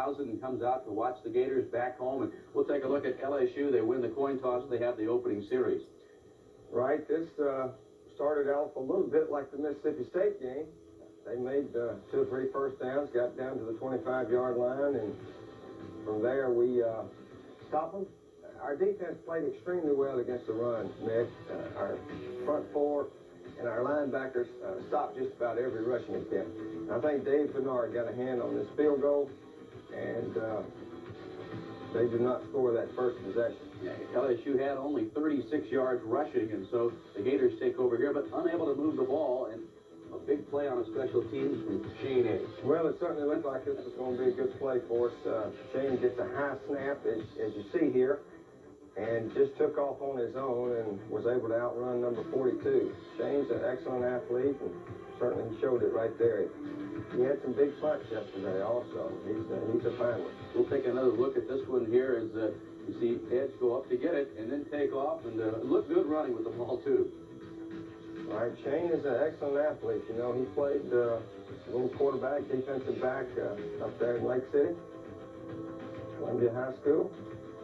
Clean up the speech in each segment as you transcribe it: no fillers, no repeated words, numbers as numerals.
crowds and comes out to watch the Gators back home. And we'll take a look at LSU. They win the coin toss. They have the opening series. Right. This started out a little bit like the Mississippi State game. They made 2 or 3 first downs, got down to the 25-yard line, and from there we stopped them. Our defense played extremely well against the run, Nick. Our front four and our linebackers stopped just about every rushing attempt. I think Dave Bernard got a hand on this field goal, and they did not score that first possession. Yeah, LSU had only 36 yards rushing, and so the Gators take over here, but unable to move the ball, and a big play on a special teams from Shane Edge. Well, it certainly looked like this was going to be a good play for us. Shane gets a high snap, as you see here, and just took off on his own and was able to outrun number 42. Shane's an excellent athlete, and certainly showed it right there. He had some big punts yesterday also. He's a fine one. We'll take another look at this one here as you see Edge go up to get it and then take off, and look good running with the ball too. All right, Shane is an excellent athlete. You know, he played a little quarterback, defensive back up there in Lake City, Columbia High School,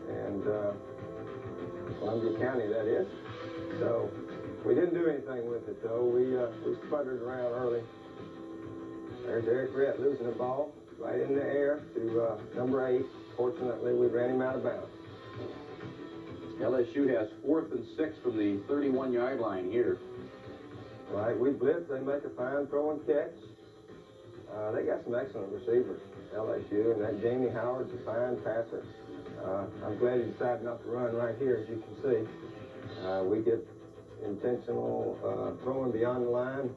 and Columbia County, that is. So we didn't do anything with it, though. We sputtered around early. There's Eric Brett losing the ball right in the air to number 8. Fortunately, we ran him out of bounds. LSU has 4th and 6 from the 31-yard line here. Right, we blitz. They make a fine throw and catch. They got some excellent receivers, LSU, and that Jamie Howard's a fine passer. I'm glad he decided not to run right here, as you can see. We get intentional throwing beyond the line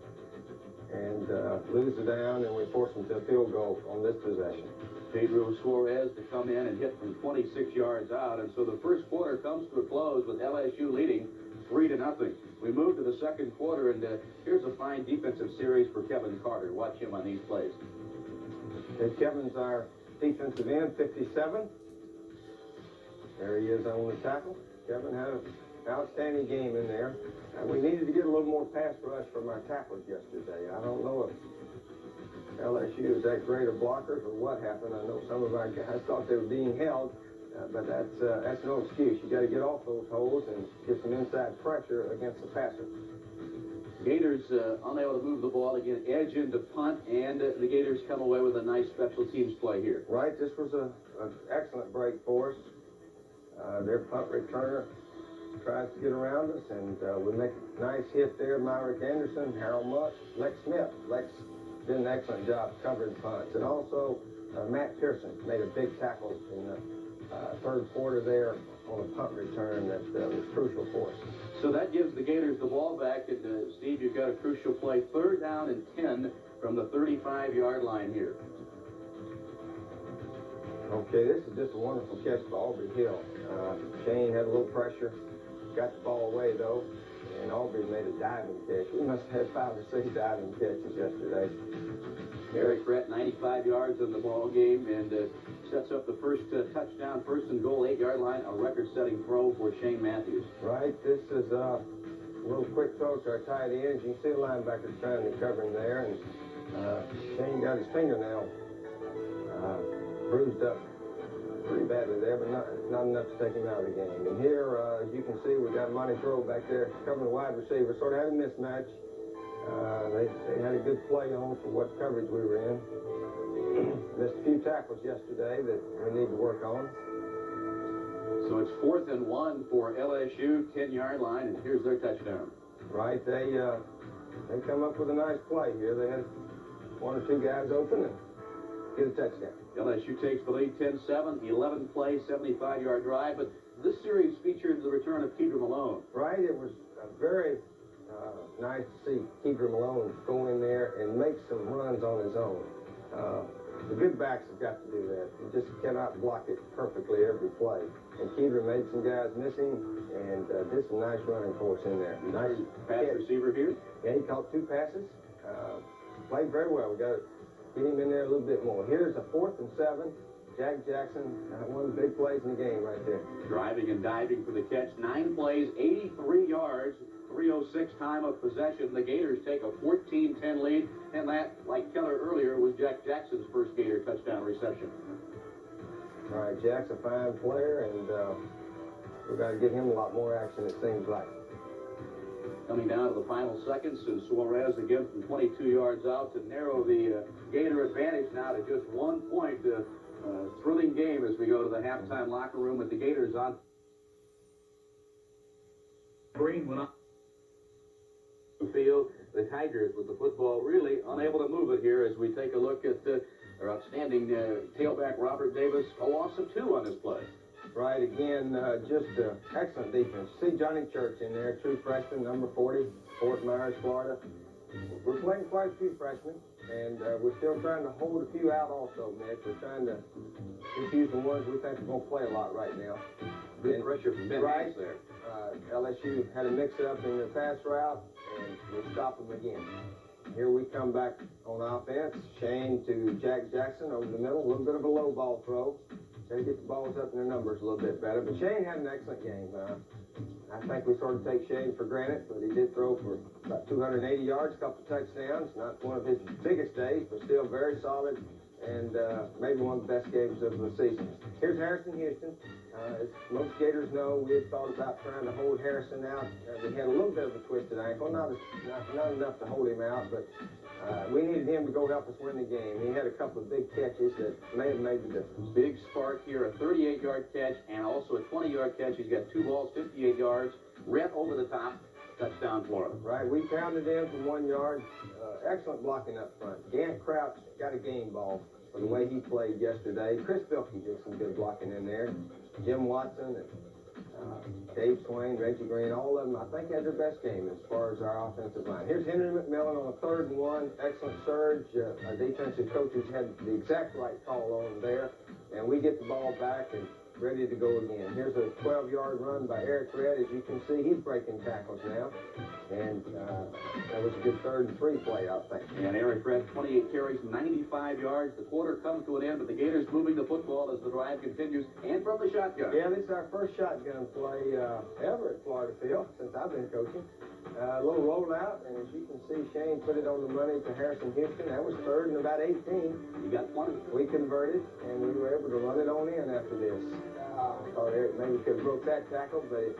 and lose the down, and we force them to a field goal on this possession. Pedro Suarez to come in and hit from 26 yards out, and so the first quarter comes to a close with LSU leading 3-0. We move to the second quarter, and here's a fine defensive series for Kevin Carter. Watch him on these plays. Kevin's our defensive end, 57. There he is on the tackle. Kevin had an outstanding game in there. We needed to get a little more pass rush from our tacklers yesterday. I don't know if LSU is that great of blockers or what happened. I know some of our guys thought they were being held, but that's no excuse. You got to get off those holes and get some inside pressure against the passer. Gators unable to move the ball again, Edge into punt, and the Gators come away with a nice special teams play here. Right, this was an excellent break for us. Their punt returner tries to get around us, and we make a nice hit there. Myrick Anderson, Harold Mutt, Lex Smith. Lex did an excellent job covering punts. And also, Matt Pearson made a big tackle in the third quarter there on a punt return that was crucial for us. So that gives the Gators the ball back, and Steve, you've got a crucial play. 3rd down and 10 from the 35-yard line here. Okay, this is just a wonderful catch by Aubrey Hill. Shane had a little pressure, got the ball away though, and Aubrey made a diving catch. We must have had 5 or 6 diving catches yesterday. Eric Brett, 95 yards in the ball game, and sets up the first touchdown, 1st and goal, 8-yard line, a record-setting throw for Shane Matthews. Right, this is a little quick throw to our tight end. You can see the linebackers trying to cover him there, and Shane got his fingernail bruised up pretty badly there, but not enough to take him out of the game. And here, as you can see, we got Monty Throw back there covering the wide receiver. Sort of had a mismatch. They had a good play on for what coverage we were in. Missed a few tackles yesterday that we need to work on. So it's 4th and 1 for LSU, 10-yard line, and here's their touchdown. Right, they come up with a nice play here. They had 1 or 2 guys open and get a touchdown. LSU takes the lead 10-7, 11-play, 75-yard drive, but this series featured the return of Kedra Malone. Right, it was very nice to see Kedra Malone go in there and make some runs on his own. The good backs have got to do that. You just cannot block it perfectly every play. And Kedra made some guys missing and did some nice running for us in there. Nice pass receiver here. Yeah, he caught 2 passes. Played very well. We got to get him in there a little bit more. Here's a 4th and 7. Jack Jackson, one of the big plays in the game right there. Driving and diving for the catch. 9 plays, 83 yards, 3:06 time of possession. The Gators take a 14-10 lead, and that, like Keller earlier, was Jack Jackson's first Gator touchdown reception. All right, Jack's a fine player, and we've got to get him a lot more action, it seems like. Coming down to the final seconds, and Suarez again from 22 yards out to narrow the Gator advantage now to just 1 point. Thrilling game as we go to the halftime locker room with the Gators on. Green went up the field. The Tigers with the football really unable to move it here as we take a look at our outstanding tailback Robert Davis. A loss of 2 on this play. Right, again, just excellent defense. See Johnny Church in there, true freshman, number 40, Fort Myers, Florida. We're playing quite a few freshmen, and we're still trying to hold a few out also, Nick. We're trying to just use the ones we think are going to play a lot right now. Good pressure from Ben right there. LSU had a mix-up in their pass route, and we stopped them again. Here we come back on offense. Shane to Jack Jackson over the middle, a little bit of a low ball throw. Got to get the balls up in their numbers a little bit better. But Shane had an excellent game. I think we sort of take Shane for granted, but he did throw for about 280 yards, a couple of touchdowns. Not one of his biggest days, but still very solid, and maybe one of the best games of the season. Here's Harrison Houston. As most Gators know, we had thought about trying to hold Harrison out. We had a little bit of a twisted ankle, not enough to hold him out, but we needed him to go help us win the game. He had a couple of big catches that may have made the difference. Big spark here, a 38-yard catch and also a 20-yard catch. He's got 2 balls, 58 yards, red over the top, touchdown Florida. Right, we pounded in from 1 yard. Excellent blocking up front. Gant Crouch got a game ball for the way he played yesterday. Chris Bilkey did some good blocking in there. Jim Watson and Dave Swain, Reggie Green, all of them, I think, had their best game as far as our offensive line. Here's Henry McMillan on a 3rd and 1. Excellent surge. Our defensive coaches had the exact right call on there. And we get the ball back and ready to go again. Here's a 12-yard run by Eric Red. As you can see, he's breaking tackles now. And that was a good 3rd and 3 play, I think. And Eric Red, 28 carries, 95 yards. The quarter comes to an end, but the Gators moving the football as the drive continues. And from the shotgun. Yeah, this is our first shotgun play ever at Florida Field since I've been coaching. A little rollout, and as you can see, Shane put it on the money to Harrison Houston. That was 3rd and about 18. You got 20. We converted, and we were able to run it on in after this. Thought Eric maybe could have broke that tackle, but it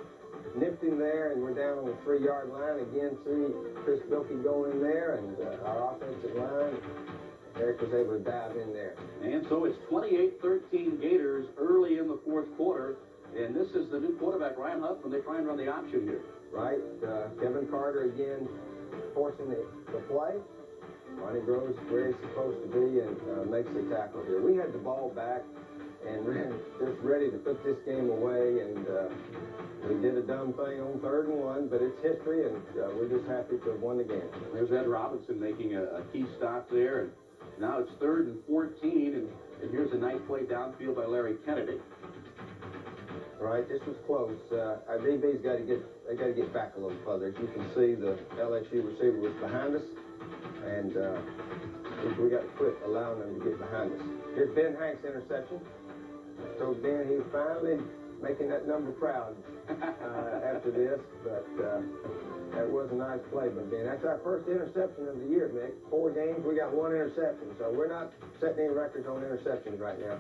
nipped him there, and we're down on the 3-yard line. Again, see Chris Bilkey go in there, and our offensive line, Eric was able to dive in there. And so it's 28-13 Gators early in the 4th quarter, and this is the new quarterback, Ryan Huff, when they try and run the option here. Right, Kevin Carter again forcing the play. Ronnie Groves where he's supposed to be and makes the tackle here. We had the ball back and just ready to put this game away, and we did a dumb thing on 3rd and 1, but it's history, and we're just happy to have won the game. There's Ed Robinson making a key stop there, and now it's 3rd and 14, and here's a nice play downfield by Larry Kennedy. Right, this was close. Our DB's got to get back a little further. As you can see, the LSU receiver was behind us, and we got to quit allowing them to get behind us. Here's Ben Hank's interception. So Ben, he's finally making that number proud after this, but that was a nice play by Ben. That's our first interception of the year, Mick. 4 games, we got 1 interception, so we're not setting any records on interceptions right now.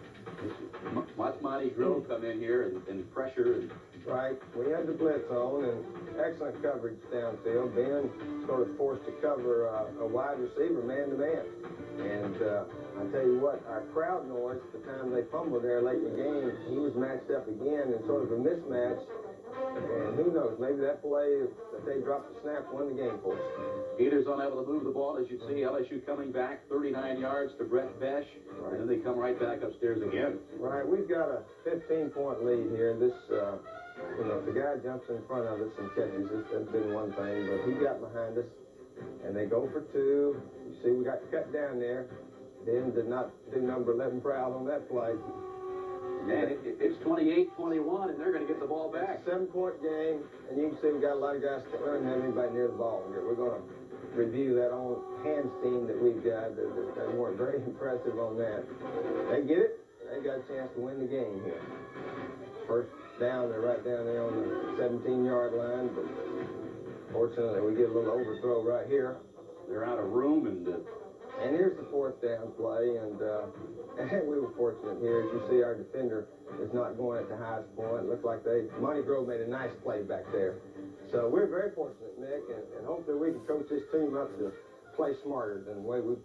Watch Monty Grove come in here and pressure. Right, we had the blitz on, and excellent coverage downfield. Ben sort of forced to cover a wide receiver man-to-man. And I tell you what, our crowd noise, the time they fumbled there late in the game, he was matched up again in sort of a mismatch. And who knows, maybe that play that they dropped the snap won the game for us. Gators unable to move the ball, as you see. LSU coming back 39 yards to Brett Besh, and then they come right back upstairs again. Right, we've got a 15-point lead here. This, you know, if the guy jumps in front of us and catches us, that's been one thing, but he got behind us, and they go for 2. You see, we got cut down there. Ben did not do number 11 proud on that play. And it's 28-21, and they're going to get the ball back. It's a 7-point game, and you can see we got a lot of guys that don't have anybody near the ball here. We're going to review that on hands team that we've got. They weren't very impressive on that. They get it. They got a chance to win the game here. First down, they're right down there on the 17-yard line, but fortunately we get a little overthrow right here. They're out of room, and And here's the fourth down play, and we were fortunate here. As you see, our defender is not going at the highest point. It looked like Monty Grove made a nice play back there. So we're very fortunate, Nick, and hopefully we can coach this team up to play smarter than the way we play.